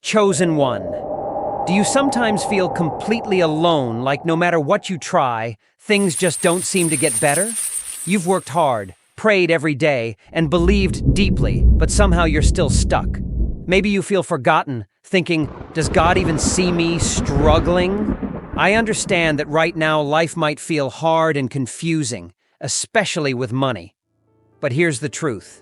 Chosen one. Do you sometimes feel completely alone, like no matter what you try, things just don't seem to get better? You've worked hard, prayed every day, and believed deeply, but somehow you're still stuck. Maybe you feel forgotten, thinking, does God even see me struggling? I understand that right now life might feel hard and confusing, especially with money. But here's the truth.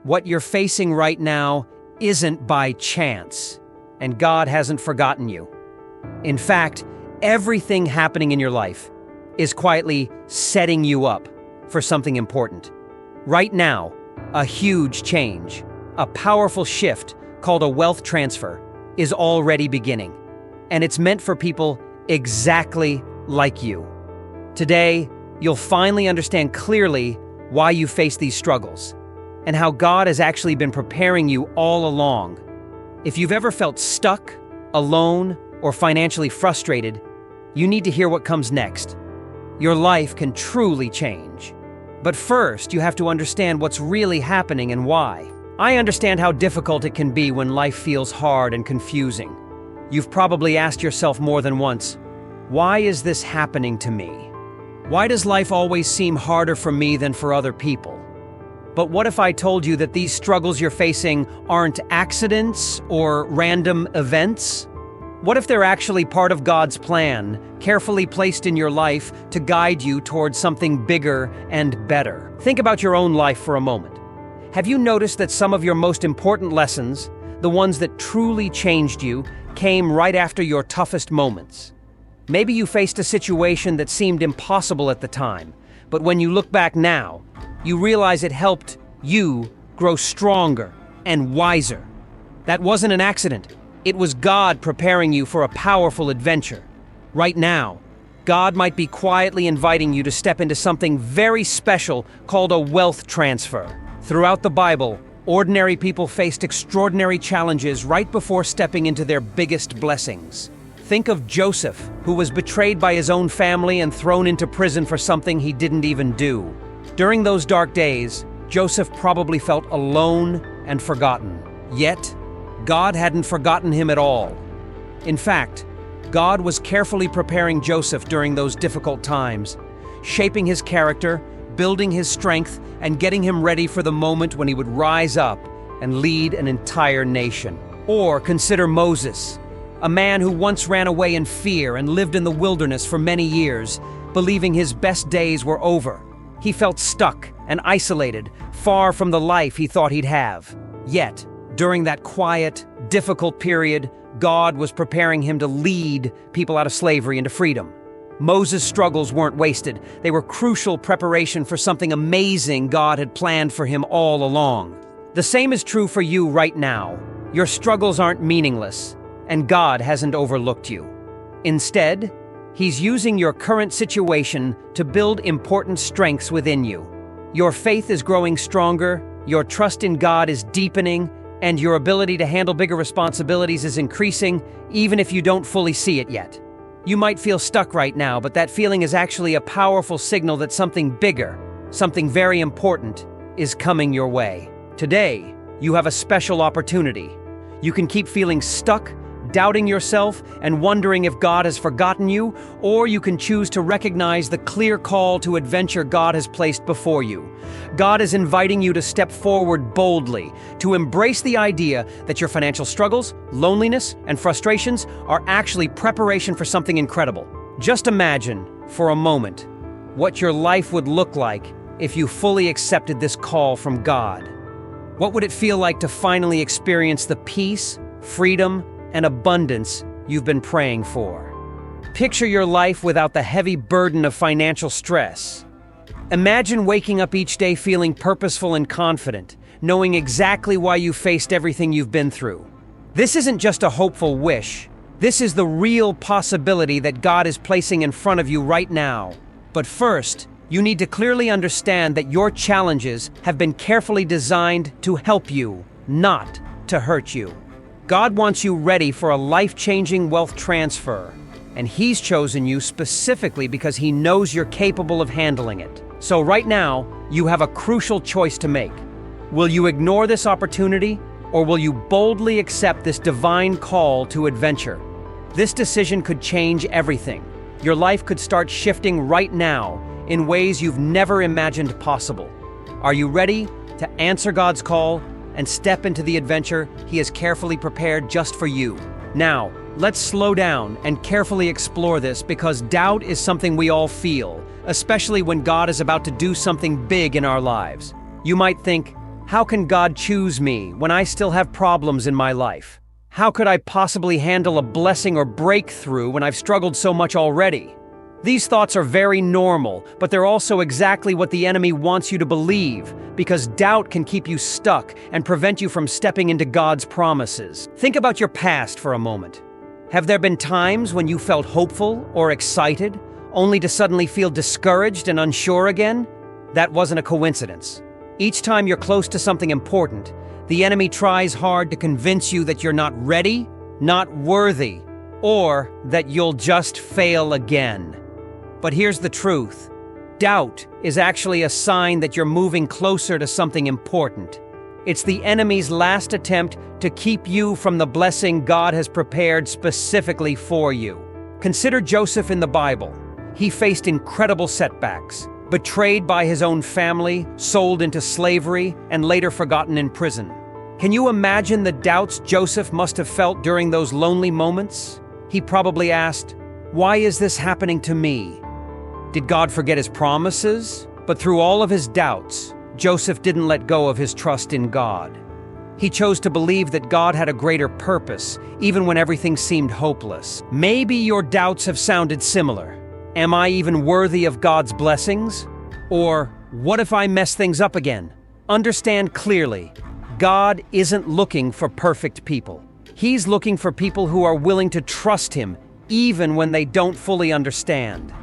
What you're facing right now isn't by chance, and God hasn't forgotten you. In fact, everything happening in your life is quietly setting you up for something important. Right now, a huge change, a powerful shift called a wealth transfer, is already beginning, and it's meant for people exactly like you. Today, you'll finally understand clearly why you face these struggles, and how God has actually been preparing you all along. If you've ever felt stuck, alone, or financially frustrated, you need to hear what comes next. Your life can truly change. But first, you have to understand what's really happening and why. I understand how difficult it can be when life feels hard and confusing. You've probably asked yourself more than once, why is this happening to me? Why does life always seem harder for me than for other people? But what if I told you that these struggles you're facing aren't accidents or random events? What if they're actually part of God's plan, carefully placed in your life to guide you towards something bigger and better? Think about your own life for a moment. Have you noticed that some of your most important lessons, the ones that truly changed you, came right after your toughest moments? Maybe you faced a situation that seemed impossible at the time, but when you look back now, you realize it helped you grow stronger and wiser. That wasn't an accident. It was God preparing you for a powerful adventure. Right now, God might be quietly inviting you to step into something very special called a wealth transfer. Throughout the Bible, ordinary people faced extraordinary challenges right before stepping into their biggest blessings. Think of Joseph, who was betrayed by his own family and thrown into prison for something he didn't even do. During those dark days, Joseph probably felt alone and forgotten. Yet, God hadn't forgotten him at all. In fact, God was carefully preparing Joseph during those difficult times, shaping his character, building his strength, and getting him ready for the moment when he would rise up and lead an entire nation. Or consider Moses, a man who once ran away in fear and lived in the wilderness for many years, believing his best days were over. He felt stuck and isolated, far from the life he thought he'd have. Yet, during that quiet, difficult period, God was preparing him to lead people out of slavery into freedom. Moses' struggles weren't wasted. They were crucial preparation for something amazing God had planned for him all along. The same is true for you right now. Your struggles aren't meaningless, and God hasn't overlooked you. Instead, He's using your current situation to build important strengths within you. Your faith is growing stronger, your trust in God is deepening, and your ability to handle bigger responsibilities is increasing, even if you don't fully see it yet. You might feel stuck right now, but that feeling is actually a powerful signal that something bigger, something very important, is coming your way. Today, you have a special opportunity. You can keep feeling stuck, doubting yourself, and wondering if God has forgotten you, or you can choose to recognize the clear call to adventure God has placed before you. God is inviting you to step forward boldly, to embrace the idea that your financial struggles, loneliness, and frustrations are actually preparation for something incredible. Just imagine, for a moment, what your life would look like if you fully accepted this call from God. What would it feel like to finally experience the peace, freedom, and abundance you've been praying for? Picture your life without the heavy burden of financial stress. Imagine waking up each day feeling purposeful and confident, knowing exactly why you faced everything you've been through. This isn't just a hopeful wish. This is the real possibility that God is placing in front of you right now. But first, you need to clearly understand that your challenges have been carefully designed to help you, not to hurt you. God wants you ready for a life-changing wealth transfer, and He's chosen you specifically because He knows you're capable of handling it. So right now, you have a crucial choice to make. Will you ignore this opportunity, Or will you boldly accept this divine call to adventure? This decision could change everything. Your life could start shifting right now in ways you've never imagined possible. Are you ready to answer God's call and step into the adventure He has carefully prepared just for you? Now, let's slow down and carefully explore this, because doubt is something we all feel, especially when God is about to do something big in our lives. You might think, how can God choose me when I still have problems in my life? How could I possibly handle a blessing or breakthrough when I've struggled so much already? These thoughts are very normal, but they're also exactly what the enemy wants you to believe, because doubt can keep you stuck and prevent you from stepping into God's promises. Think about your past for a moment. Have there been times when you felt hopeful or excited, only to suddenly feel discouraged and unsure again? That wasn't a coincidence. Each time you're close to something important, the enemy tries hard to convince you that you're not ready, not worthy, or that you'll just fail again. But here's the truth. Doubt is actually a sign that you're moving closer to something important. It's the enemy's last attempt to keep you from the blessing God has prepared specifically for you. Consider Joseph in the Bible. He faced incredible setbacks, betrayed by his own family, sold into slavery, and later forgotten in prison. Can you imagine the doubts Joseph must have felt during those lonely moments? He probably asked, "Why is this happening to me?" Did God forget His promises? But through all of his doubts, Joseph didn't let go of his trust in God. He chose to believe that God had a greater purpose, even when everything seemed hopeless. Maybe your doubts have sounded similar. Am I even worthy of God's blessings? Or, what if I mess things up again? Understand clearly, God isn't looking for perfect people. He's looking for people who are willing to trust Him, even when they don't fully understand.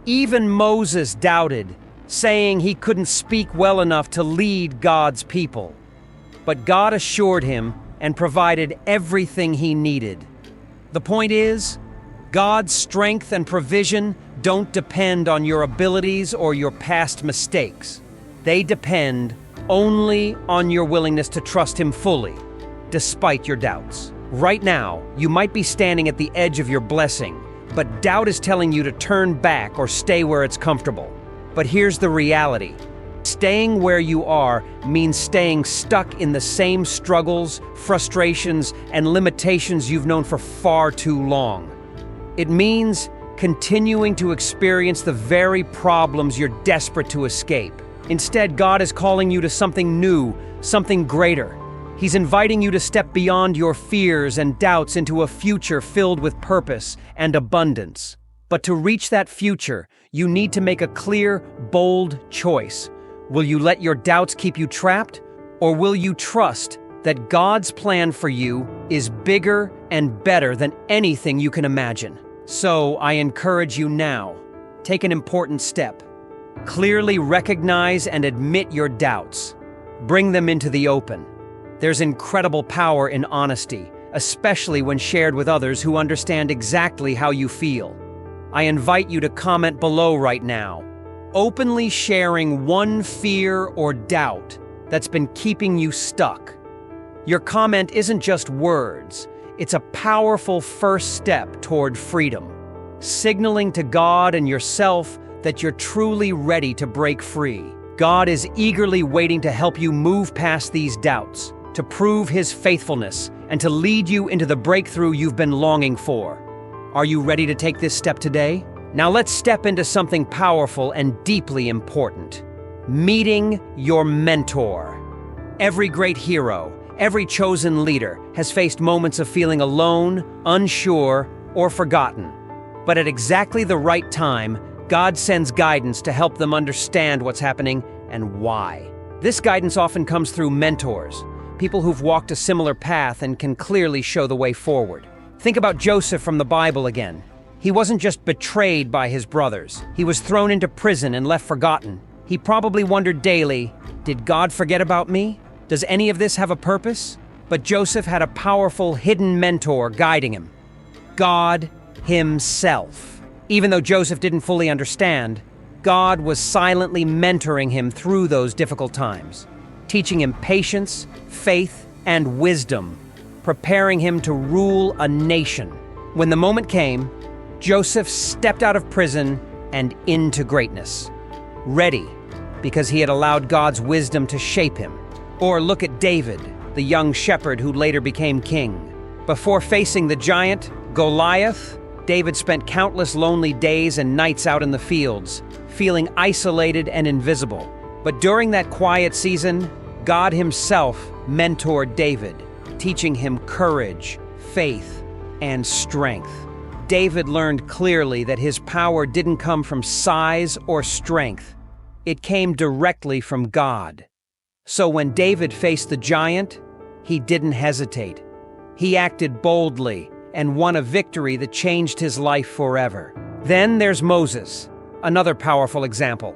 Even Moses doubted, saying he couldn't speak well enough to lead God's people. But God assured him and provided everything he needed. The point is, God's strength and provision don't depend on your abilities or your past mistakes. They depend only on your willingness to trust Him fully, despite your doubts. Right now, you might be standing at the edge of your blessing, but doubt is telling you to turn back or stay where it's comfortable. But here's the reality. Staying where you are means staying stuck in the same struggles, frustrations, and limitations you've known for far too long. It means continuing to experience the very problems you're desperate to escape. Instead, God is calling you to something new, something greater. He's inviting you to step beyond your fears and doubts into a future filled with purpose and abundance. But to reach that future, you need to make a clear, bold choice. Will you let your doubts keep you trapped, or will you trust that God's plan for you is bigger and better than anything you can imagine? So I encourage you now, take an important step. Clearly recognize and admit your doubts. Bring them into the open. There's incredible power in honesty, especially when shared with others who understand exactly how you feel. I invite you to comment below right now, openly sharing one fear or doubt that's been keeping you stuck. Your comment isn't just words, it's a powerful first step toward freedom, signaling to God and yourself that you're truly ready to break free. God is eagerly waiting to help you move past these doubts, to prove His faithfulness, and to lead you into the breakthrough you've been longing for. Are you ready to take this step today? Now let's step into something powerful and deeply important. Meeting your mentor. Every great hero, every chosen leader has faced moments of feeling alone, unsure, or forgotten. But at exactly the right time, God sends guidance to help them understand what's happening and why. This guidance often comes through mentors, people who've walked a similar path and can clearly show the way forward. Think about Joseph from the Bible again. He wasn't just betrayed by his brothers. He was thrown into prison and left forgotten. He probably wondered daily, did God forget about me? Does any of this have a purpose? But Joseph had a powerful hidden mentor guiding him. God Himself. Even though Joseph didn't fully understand, God was silently mentoring him through those difficult times, teaching him patience, faith, and wisdom, preparing him to rule a nation. When the moment came, Joseph stepped out of prison and into greatness, ready because he had allowed God's wisdom to shape him. Or look at David, the young shepherd who later became king. Before facing the giant, Goliath, David spent countless lonely days and nights out in the fields, feeling isolated and invisible. But during that quiet season, God himself mentored David, teaching him courage, faith, and strength. David learned clearly that his power didn't come from size or strength. It came directly from God. So when David faced the giant, he didn't hesitate. He acted boldly and won a victory that changed his life forever. Then there's Moses, another powerful example.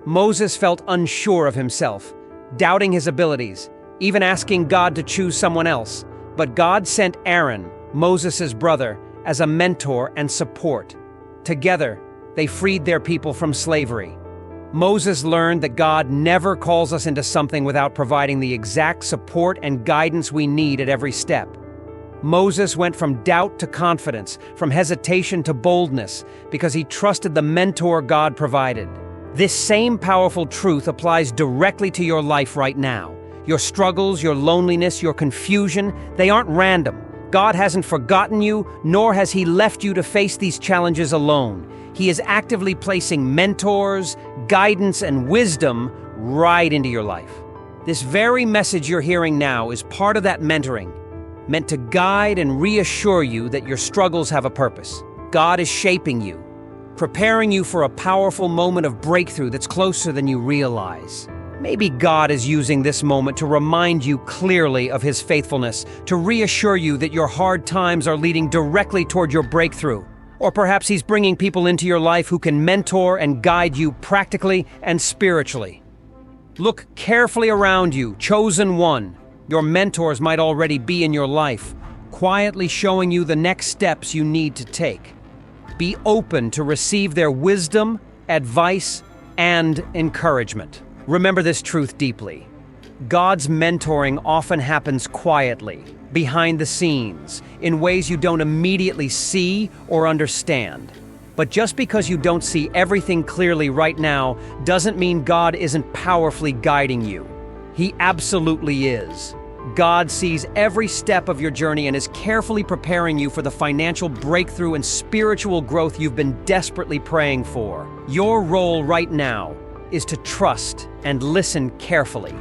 Moses felt unsure of himself, doubting his abilities, even asking God to choose someone else. But God sent Aaron, Moses' brother, as a mentor and support. Together, they freed their people from slavery. Moses learned that God never calls us into something without providing the exact support and guidance we need at every step. Moses went from doubt to confidence, from hesitation to boldness, because he trusted the mentor God provided. This same powerful truth applies directly to your life right now. Your struggles, your loneliness, your confusion, they aren't random. God hasn't forgotten you, nor has he left you to face these challenges alone. He is actively placing mentors, guidance, and wisdom right into your life. This very message you're hearing now is part of that mentoring, meant to guide and reassure you that your struggles have a purpose. God is shaping you, preparing you for a powerful moment of breakthrough that's closer than you realize. Maybe God is using this moment to remind you clearly of his faithfulness, to reassure you that your hard times are leading directly toward your breakthrough. Or perhaps he's bringing people into your life who can mentor and guide you practically and spiritually. Look carefully around you, chosen one. Your mentors might already be in your life, quietly showing you the next steps you need to take. Be open to receive their wisdom, advice, and encouragement. Remember this truth deeply. God's mentoring often happens quietly, behind the scenes, in ways you don't immediately see or understand. But just because you don't see everything clearly right now doesn't mean God isn't powerfully guiding you. He absolutely is. God sees every step of your journey and is carefully preparing you for the financial breakthrough and spiritual growth you've been desperately praying for. Your role right now is to trust and listen carefully.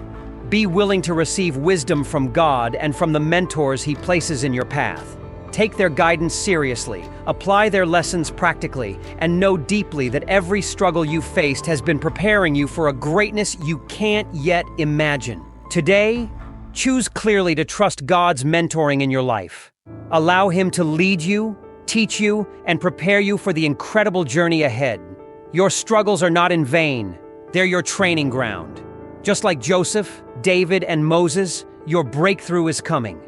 Be willing to receive wisdom from God and from the mentors he places in your path. Take their guidance seriously, apply their lessons practically, and know deeply that every struggle you've faced has been preparing you for a greatness you can't yet imagine. Today, choose clearly to trust God's mentoring in your life. Allow him to lead you, teach you, and prepare you for the incredible journey ahead. Your struggles are not in vain. They're your training ground. Just like Joseph, David, and Moses, your breakthrough is coming.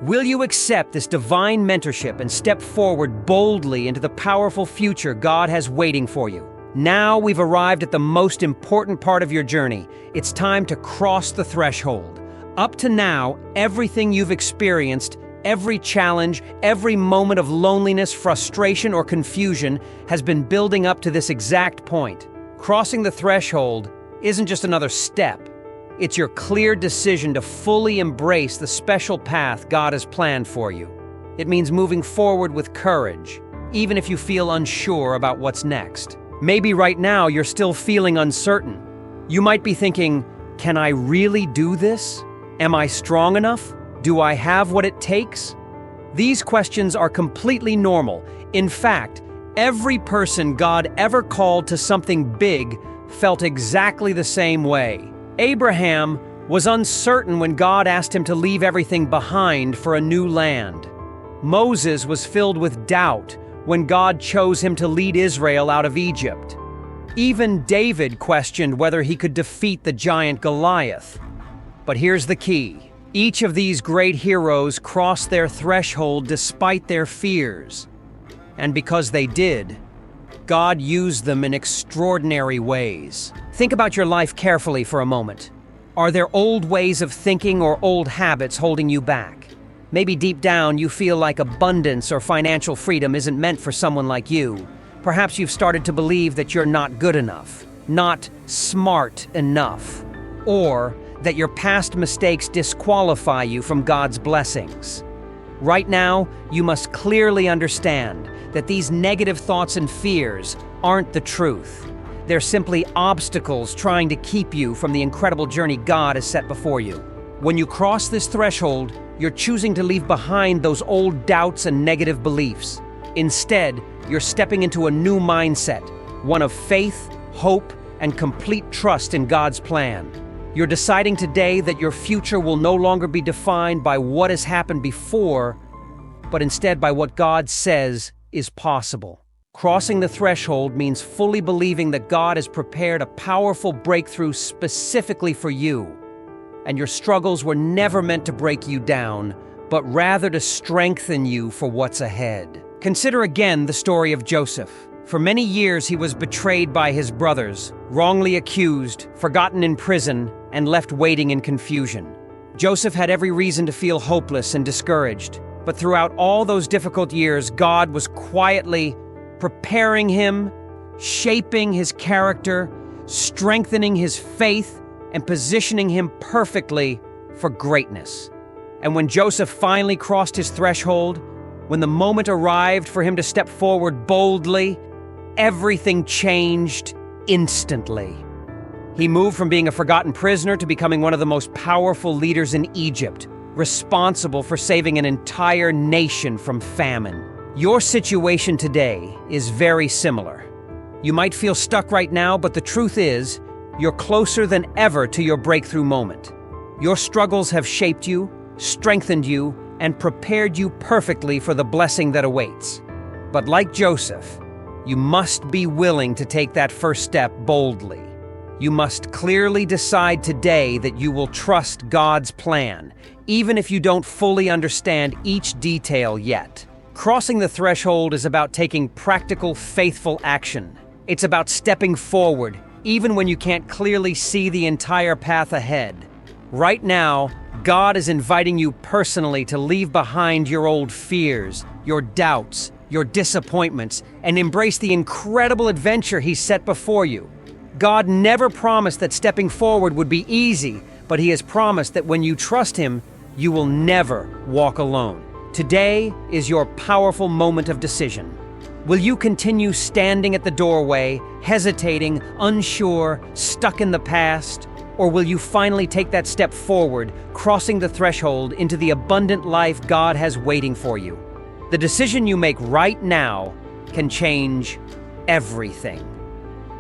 Will you accept this divine mentorship and step forward boldly into the powerful future God has waiting for you? Now we've arrived at the most important part of your journey. It's time to cross the threshold. Up to now, everything you've experienced, every challenge, every moment of loneliness, frustration, or confusion has been building up to this exact point. Crossing the threshold isn't just another step. It's your clear decision to fully embrace the special path God has planned for you. It means moving forward with courage, even if you feel unsure about what's next. Maybe right now you're still feeling uncertain. You might be thinking, can I really do this? Am I strong enough? Do I have what it takes? These questions are completely normal. In fact, every person God ever called to something big felt exactly the same way. Abraham was uncertain when God asked him to leave everything behind for a new land. Moses was filled with doubt when God chose him to lead Israel out of Egypt. Even David questioned whether he could defeat the giant Goliath. But here's the key. Each of these great heroes crossed their threshold despite their fears. And because they did, God used them in extraordinary ways. Think about your life carefully for a moment. Are there old ways of thinking or old habits holding you back? Maybe deep down you feel like abundance or financial freedom isn't meant for someone like you. Perhaps you've started to believe that you're not good enough, not smart enough, or that your past mistakes disqualify you from God's blessings. Right now, you must clearly understand that these negative thoughts and fears aren't the truth. They're simply obstacles trying to keep you from the incredible journey God has set before you. When you cross this threshold, you're choosing to leave behind those old doubts and negative beliefs. Instead, you're stepping into a new mindset, one of faith, hope, and complete trust in God's plan. You're deciding today that your future will no longer be defined by what has happened before, but instead by what God says is possible. Crossing the threshold means fully believing that God has prepared a powerful breakthrough specifically for you, and your struggles were never meant to break you down, but rather to strengthen you for what's ahead. Consider again the story of Joseph. For many years he was betrayed by his brothers, wrongly accused, forgotten in prison, and left waiting in confusion. Joseph had every reason to feel hopeless and discouraged, but throughout all those difficult years, God was quietly preparing him, shaping his character, strengthening his faith, and positioning him perfectly for greatness. And when Joseph finally crossed his threshold, when the moment arrived for him to step forward boldly, everything changed instantly. He moved from being a forgotten prisoner to becoming one of the most powerful leaders in Egypt, responsible for saving an entire nation from famine. Your situation today is very similar. You might feel stuck right now, but the truth is, you're closer than ever to your breakthrough moment. Your struggles have shaped you, strengthened you, and prepared you perfectly for the blessing that awaits. But like Joseph, you must be willing to take that first step boldly. You must clearly decide today that you will trust God's plan, even if you don't fully understand each detail yet. Crossing the threshold is about taking practical, faithful action. It's about stepping forward, even when you can't clearly see the entire path ahead. Right now, God is inviting you personally to leave behind your old fears, your doubts, your disappointments, and embrace the incredible adventure He's set before you. God never promised that stepping forward would be easy, but He has promised that when you trust Him, you will never walk alone. Today is your powerful moment of decision. Will you continue standing at the doorway, hesitating, unsure, stuck in the past? Or will you finally take that step forward, crossing the threshold into the abundant life God has waiting for you? The decision you make right now can change everything.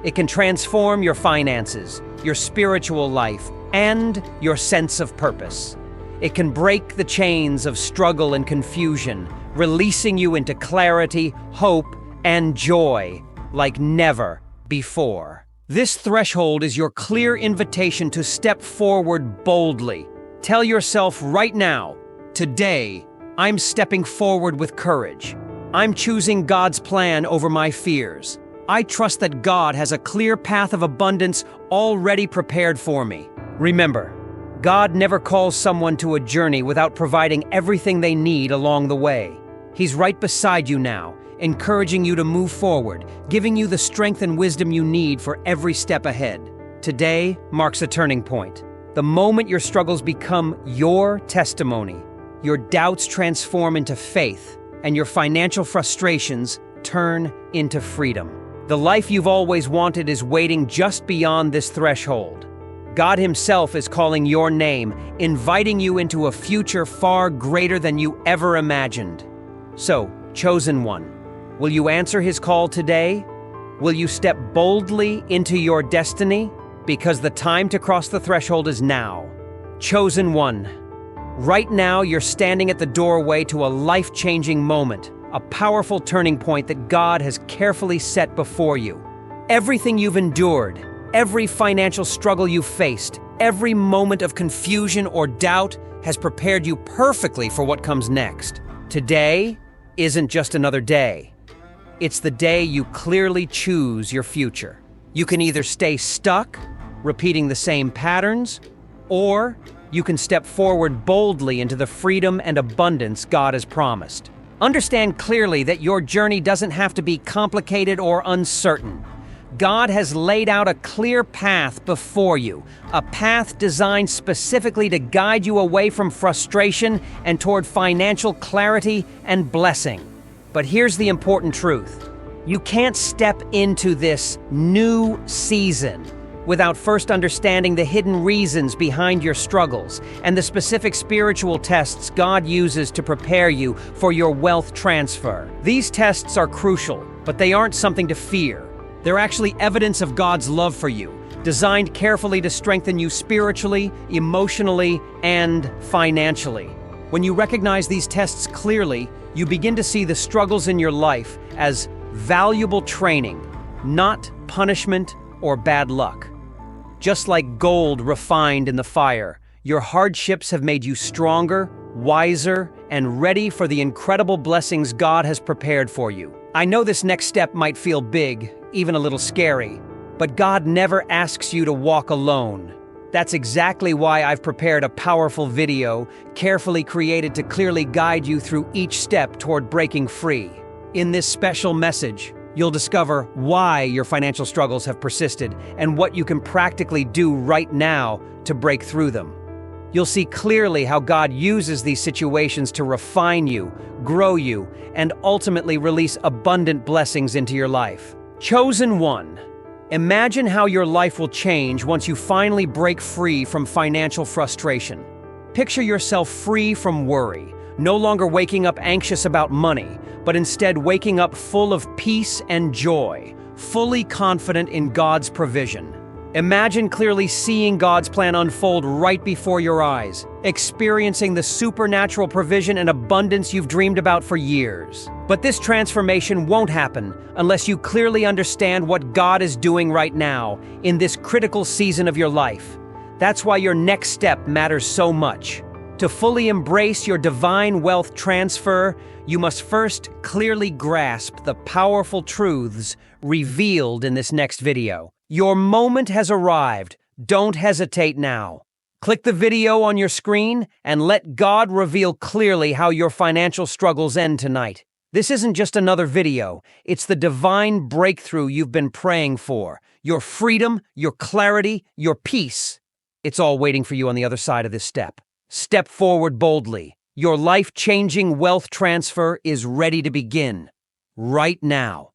It can transform your finances, your spiritual life, and your sense of purpose. It can break the chains of struggle and confusion, releasing you into clarity, hope, and joy like never before. This threshold is your clear invitation to step forward boldly. Tell yourself right now, today, I'm stepping forward with courage. I'm choosing God's plan over my fears. I trust that God has a clear path of abundance already prepared for me. Remember, God never calls someone to a journey without providing everything they need along the way. He's right beside you now, encouraging you to move forward, giving you the strength and wisdom you need for every step ahead. Today marks a turning point. The moment your struggles become your testimony, your doubts transform into faith, and your financial frustrations turn into freedom. The life you've always wanted is waiting just beyond this threshold. God Himself is calling your name, inviting you into a future far greater than you ever imagined. So, chosen one, will you answer His call today? Will you step boldly into your destiny? Because the time to cross the threshold is now. Chosen one, right now you're standing at the doorway to a life-changing moment, a powerful turning point that God has carefully set before you. Everything you've endured, every financial struggle you've faced, every moment of confusion or doubt has prepared you perfectly for what comes next. Today isn't just another day. It's the day you clearly choose your future. You can either stay stuck, repeating the same patterns, Or you can step forward boldly into the freedom and abundance God has promised. Understand clearly that your journey doesn't have to be complicated or uncertain. God has laid out a clear path before you, a path designed specifically to guide you away from frustration and toward financial clarity and blessing. But here's the important truth. You can't step into this new season without first understanding the hidden reasons behind your struggles and the specific spiritual tests God uses to prepare you for your wealth transfer. These tests are crucial, but they aren't something to fear. They're actually evidence of God's love for you, designed carefully to strengthen you spiritually, emotionally, and financially. When you recognize these tests clearly, you begin to see the struggles in your life as valuable training, not punishment or bad luck. Just like gold refined in the fire, your hardships have made you stronger, wiser, and ready for the incredible blessings God has prepared for you. I know this next step might feel big, even a little scary, but God never asks you to walk alone. That's exactly why I've prepared a powerful video, carefully created to clearly guide you through each step toward breaking free. In this special message, you'll discover why your financial struggles have persisted and what you can practically do right now to break through them. You'll see clearly how God uses these situations to refine you, grow you, and ultimately release abundant blessings into your life. Chosen one. Imagine how your life will change once you finally break free from financial frustration. Picture yourself free from worry, no longer waking up anxious about money, but instead waking up full of peace and joy, fully confident in God's provision. Imagine clearly seeing God's plan unfold right before your eyes, experiencing the supernatural provision and abundance you've dreamed about for years. But this transformation won't happen unless you clearly understand what God is doing right now in this critical season of your life. That's why your next step matters so much. To fully embrace your divine wealth transfer, you must first clearly grasp the powerful truths revealed in this next video. Your moment has arrived. Don't hesitate now. Click the video on your screen and let God reveal clearly how your financial struggles end tonight. This isn't just another video. It's the divine breakthrough you've been praying for. Your freedom, your clarity, your peace. It's all waiting for you on the other side of this step. Step forward boldly. Your life-changing wealth transfer is ready to begin. Right now.